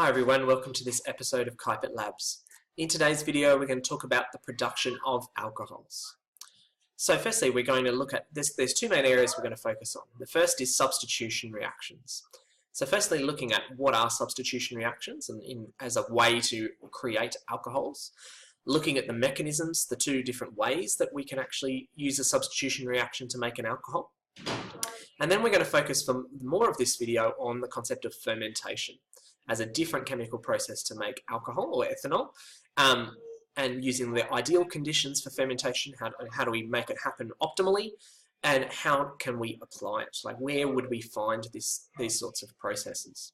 Hi everyone, welcome to this episode of Keipert Labs. In today's video we're going to talk about the production of alcohols. So firstly we're going to look at this. There's two main areas we're going to focus on. The first is substitution reactions. So firstly looking at what are substitution reactions and as a way to create alcohols. Looking at the mechanisms, the two different ways that we can actually use a substitution reaction to make an alcohol. And then we're going to focus for more of this video on the concept of fermentation as a different chemical process to make alcohol or ethanol, and using the ideal conditions for fermentation, how do we make it happen optimally, and how can we apply it? Like where would we find these sorts of processes?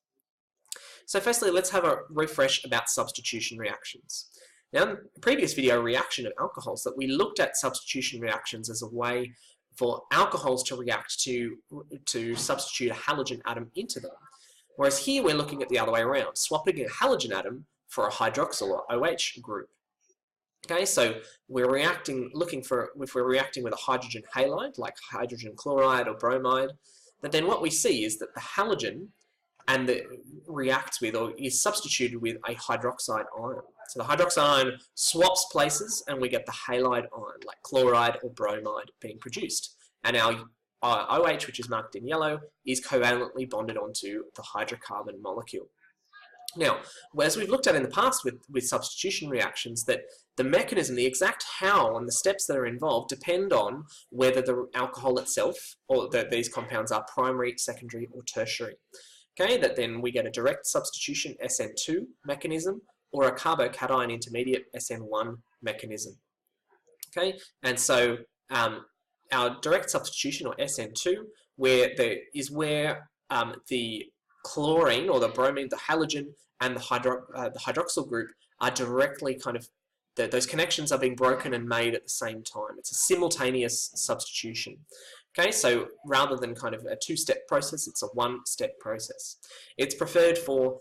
So firstly, let's have a refresh about substitution reactions. Now, in the previous video reaction of alcohols, that we looked at substitution reactions as a way for alcohols to react to substitute a halogen atom into them. Whereas here we're looking at the other way around, swapping a halogen atom for a hydroxyl or OH group. Okay, so we're reacting, if we're reacting with a hydrogen halide, like hydrogen chloride or bromide, then what we see is that the halogen reacts with or is substituted with a hydroxide ion. So the hydroxide ion swaps places and we get the halide ion, like chloride or bromide, being produced. And our OH, which is marked in yellow, is covalently bonded onto the hydrocarbon molecule. Now, as we've looked at in the past with substitution reactions, that the mechanism, the exact how and the steps that are involved depend on whether the alcohol itself or these compounds are primary, secondary or tertiary. Okay, that then we get a direct substitution SN2 mechanism or a carbocation intermediate SN1 mechanism. Okay, and so our direct substitution, or SN2, where the chlorine or the bromine, the halogen, and the hydroxyl group are directly those connections are being broken and made at the same time. It's a simultaneous substitution. Okay, so rather than a two-step process, it's a one-step process. It's preferred for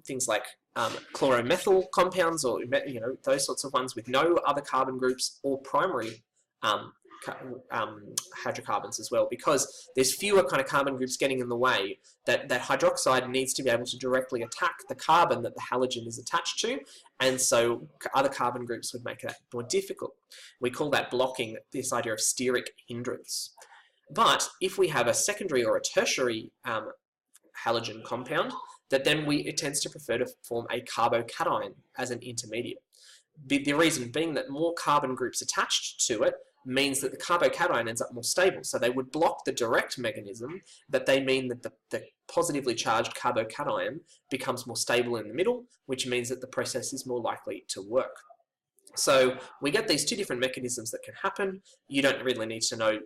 things like chloromethyl compounds, or those sorts of ones with no other carbon groups, or primary hydrocarbons as well, because there's fewer carbon groups getting in the way. That hydroxide needs to be able to directly attack the carbon that the halogen is attached to, and so other carbon groups would make that more difficult. We call that blocking, this idea of steric hindrance. But if we have a secondary or a tertiary halogen compound, it tends to prefer to form a carbocation as an intermediate. The reason being that more carbon groups attached to it means that the carbocation ends up more stable. So they would block the direct mechanism, but they mean that the positively charged carbocation becomes more stable in the middle, which means that the process is more likely to work. So we get these two different mechanisms that can happen. You don't really need to know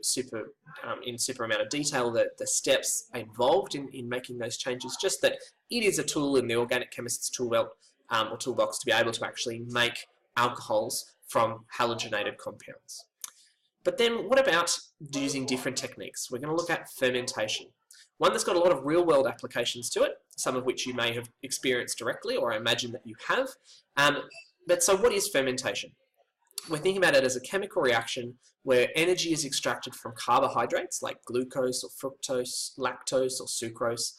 in super amount of detail the steps involved in making those changes, just that it is a tool in the organic chemist's tool belt or toolbox to be able to actually make alcohols from halogenated compounds. But then what about using different techniques? We're going to look at fermentation. One that's got a lot of real-world applications to it, some of which you may have experienced directly, or I imagine that you have. But so what is fermentation? We're thinking about it as a chemical reaction where energy is extracted from carbohydrates like glucose or fructose, lactose or sucrose,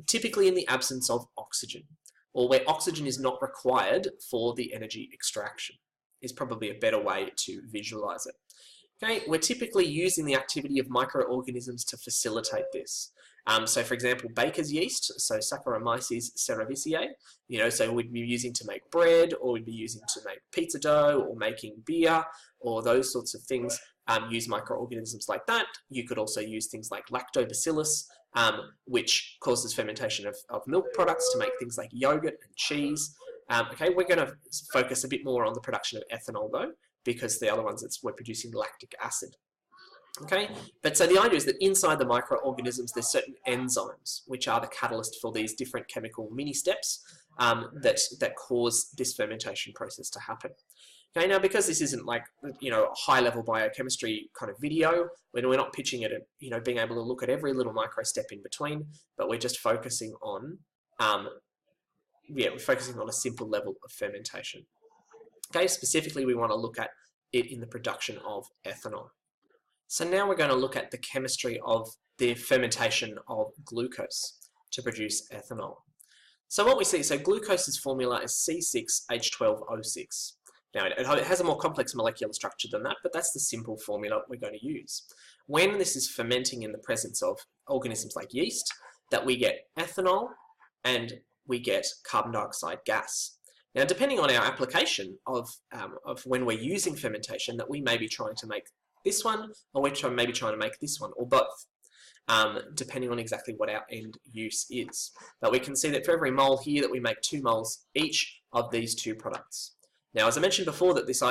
typically in the absence of oxygen, or where oxygen is not required for the energy extraction, is probably a better way to visualize it. Okay, we're typically using the activity of microorganisms to facilitate this. So for example, baker's yeast, so Saccharomyces cerevisiae, so we'd be using to make bread, or we'd be using to make pizza dough, or making beer, or those sorts of things, use microorganisms like that. You could also use things like lactobacillus, which causes fermentation of milk products to make things like yogurt and cheese. Okay, we're going to focus a bit more on the production of ethanol though, because the other ones we're producing lactic acid. Okay, but so the idea is that inside the microorganisms there's certain enzymes which are the catalyst for these different chemical mini steps that cause this fermentation process to happen. Okay, now because this isn't like a high-level biochemistry video, we're not pitching it at being able to look at every little micro step in between, but we're just focusing on we're focusing on a simple level of fermentation. Okay, specifically we want to look at it in the production of ethanol. So now we're going to look at the chemistry of the fermentation of glucose to produce ethanol. So what we see, so glucose's formula is C6H12O6. Now, it has a more complex molecular structure than that, but that's the simple formula we're going to use. When this is fermenting in the presence of organisms like yeast, that we get ethanol and we get carbon dioxide gas. Now, depending on our application of when we're using fermentation, that we may be trying to make this one, or we're maybe trying to make this one, or both, depending on exactly what our end use is. But we can see that for every mole here, that we make 2 moles each of these two products. Now, as I mentioned before, that this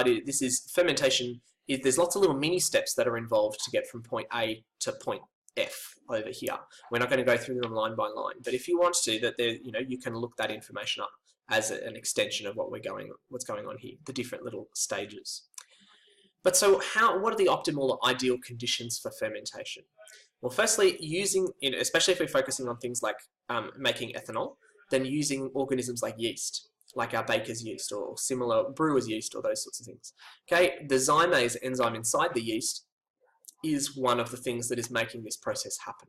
is fermentation, there's lots of little mini steps that are involved to get from point A to point F over here. We're not going to go through them line by line, but if you want to, that there, you can look that information up as an extension of what's going on here, the different little stages. But so what are the optimal or ideal conditions for fermentation? Well, firstly, especially if we're focusing on things like making ethanol, then using organisms like yeast, like our baker's yeast or similar brewer's yeast or those sorts of things. Okay, the zymase enzyme inside the yeast is one of the things that is making this process happen.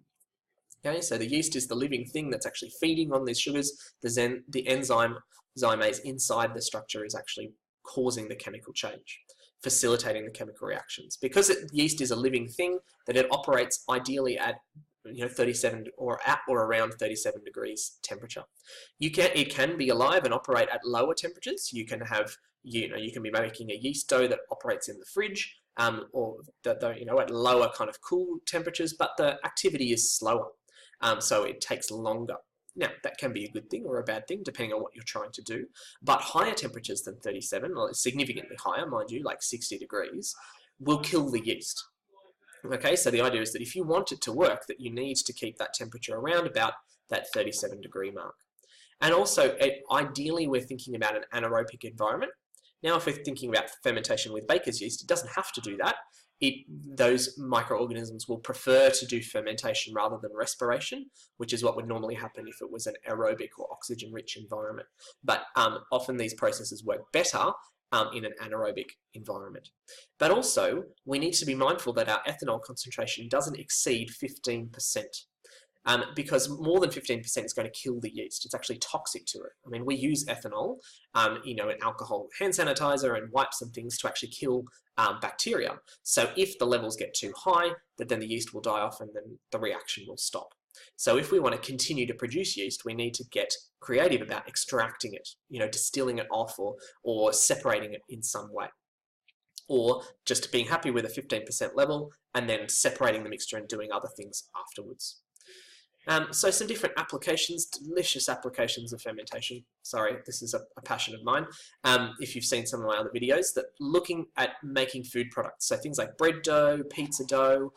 Okay, so the yeast is the living thing that's actually feeding on these sugars. The enzyme zymase inside the structure is actually causing the chemical change, facilitating the chemical reactions. Because yeast is a living thing, that it operates ideally at 37 or at or around 37 degrees temperature. It can be alive and operate at lower temperatures. You can have you can be making a yeast dough that operates in the fridge, or at lower kind of cool temperatures, but the activity is slower, so it takes longer. Now, that can be a good thing or a bad thing, depending on what you're trying to do. But higher temperatures than 37, or significantly higher, mind you, like 60 degrees, will kill the yeast. Okay, so the idea is that if you want it to work, that you need to keep that temperature around about that 37 degree mark. And also, ideally, we're thinking about an anaerobic environment. Now, if we're thinking about fermentation with baker's yeast, it doesn't have to do that. Those microorganisms will prefer to do fermentation rather than respiration, which is what would normally happen if it was an aerobic or oxygen-rich environment. But often these processes work better in an anaerobic environment. But also, we need to be mindful that our ethanol concentration doesn't exceed 15%. Because more than 15% is going to kill the yeast. It's actually toxic to it. I mean, we use ethanol, in alcohol, hand sanitizer and wipes and things to actually kill bacteria. So if the levels get too high, then the yeast will die off and then the reaction will stop. So if we want to continue to produce yeast, we need to get creative about extracting it, distilling it off or separating it in some way. Or just being happy with a 15% level and then separating the mixture and doing other things afterwards. So some different applications, delicious applications of fermentation. Sorry, this is a passion of mine. If you've seen some of my other videos, that looking at making food products. So things like bread dough, pizza dough,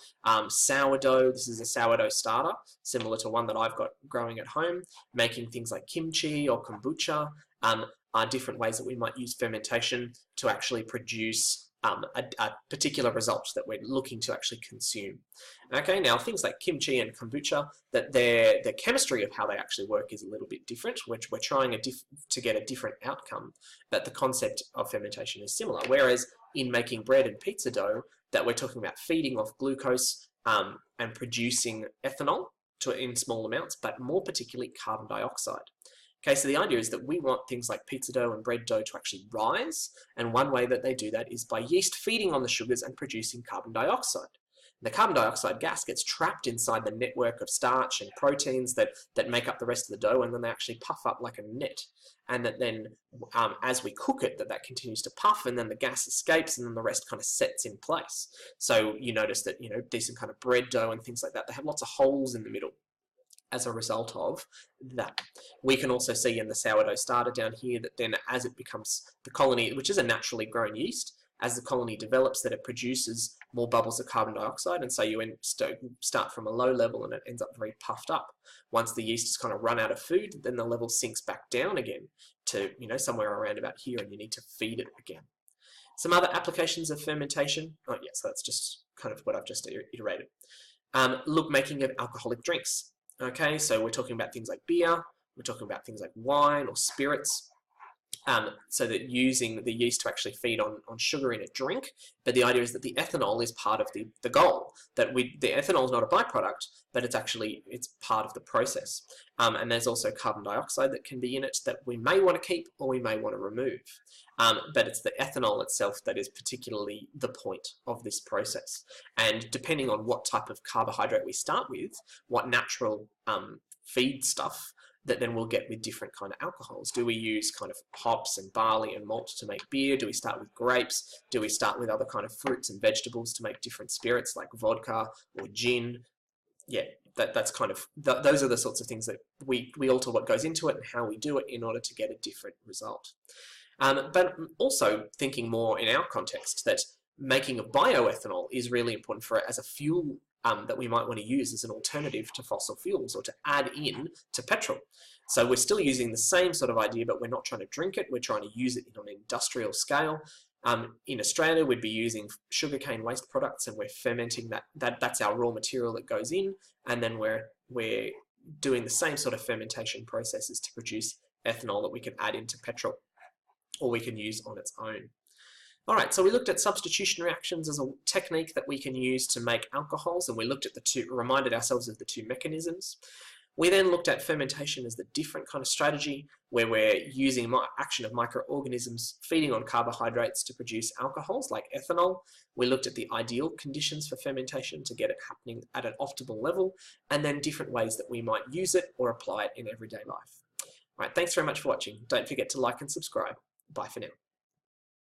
sourdough. This is a sourdough starter, similar to one that I've got growing at home. Making things like kimchi or kombucha are different ways that we might use fermentation to actually produce a particular result that we're looking to actually consume. Okay, now things like kimchi and kombucha, that their chemistry of how they actually work is a little bit different, which we're trying to get a different outcome, but the concept of fermentation is similar. Whereas in making bread and pizza dough, that we're talking about feeding off glucose and producing ethanol in small amounts, but more particularly carbon dioxide. Okay, so the idea is that we want things like pizza dough and bread dough to actually rise, and one way that they do that is by yeast feeding on the sugars and producing carbon dioxide. The carbon dioxide gas gets trapped inside the network of starch and proteins that make up the rest of the dough, and then they actually puff up like a net. And that then, as we cook it, that continues to puff, and then the gas escapes, and then the rest kind of sets in place. So you notice that, decent kind of bread dough and things like that, they have lots of holes in the middle as a result of that. We can also see in the sourdough starter down here that then as it becomes the colony, which is a naturally grown yeast, as the colony develops, that it produces more bubbles of carbon dioxide, and so you start from a low level and it ends up very puffed up. Once the yeast has kind of run out of food, then the level sinks back down again to somewhere around about here, and you need to feed it again. Some other applications of fermentation. Oh yes, that's just kind of what I've just iterated. Making of alcoholic drinks. Okay, so we're talking about things like beer, we're talking about things like wine or spirits. so that using the yeast to actually feed on sugar in a drink. But the idea is that the ethanol is part of the goal, that the ethanol is not a byproduct, but it's part of the process. And there's also carbon dioxide that can be in it that we may want to keep or we may want to remove. But it's the ethanol itself that is particularly the point of this process. And depending on what type of carbohydrate we start with, what natural feed stuff, that then we'll get with different kind of alcohols. Do we use kind of hops and barley and malt to make beer? Do we start with grapes? Do we start with other kind of fruits and vegetables to make different spirits like vodka or gin? Yeah, that's kind of, those are the sorts of things that we alter what goes into it and how we do it in order to get a different result. But also thinking more in our context that making of bioethanol is really important for it as a fuel that we might want to use as an alternative to fossil fuels or to add in to petrol. So we're still using the same sort of idea, but we're not trying to drink it, we're trying to use it on an industrial scale. In Australia, we'd be using sugarcane waste products and we're fermenting that's our raw material that goes in, and then we're doing the same sort of fermentation processes to produce ethanol that we can add into petrol or we can use on its own. All right, so we looked at substitution reactions as a technique that we can use to make alcohols, and we looked at reminded ourselves of the two mechanisms. We then looked at fermentation as the different kind of strategy where we're using action of microorganisms feeding on carbohydrates to produce alcohols like ethanol. We looked at the ideal conditions for fermentation to get it happening at an optimal level, and then different ways that we might use it or apply it in everyday life. All right, thanks very much for watching. Don't forget to like and subscribe. Bye for now.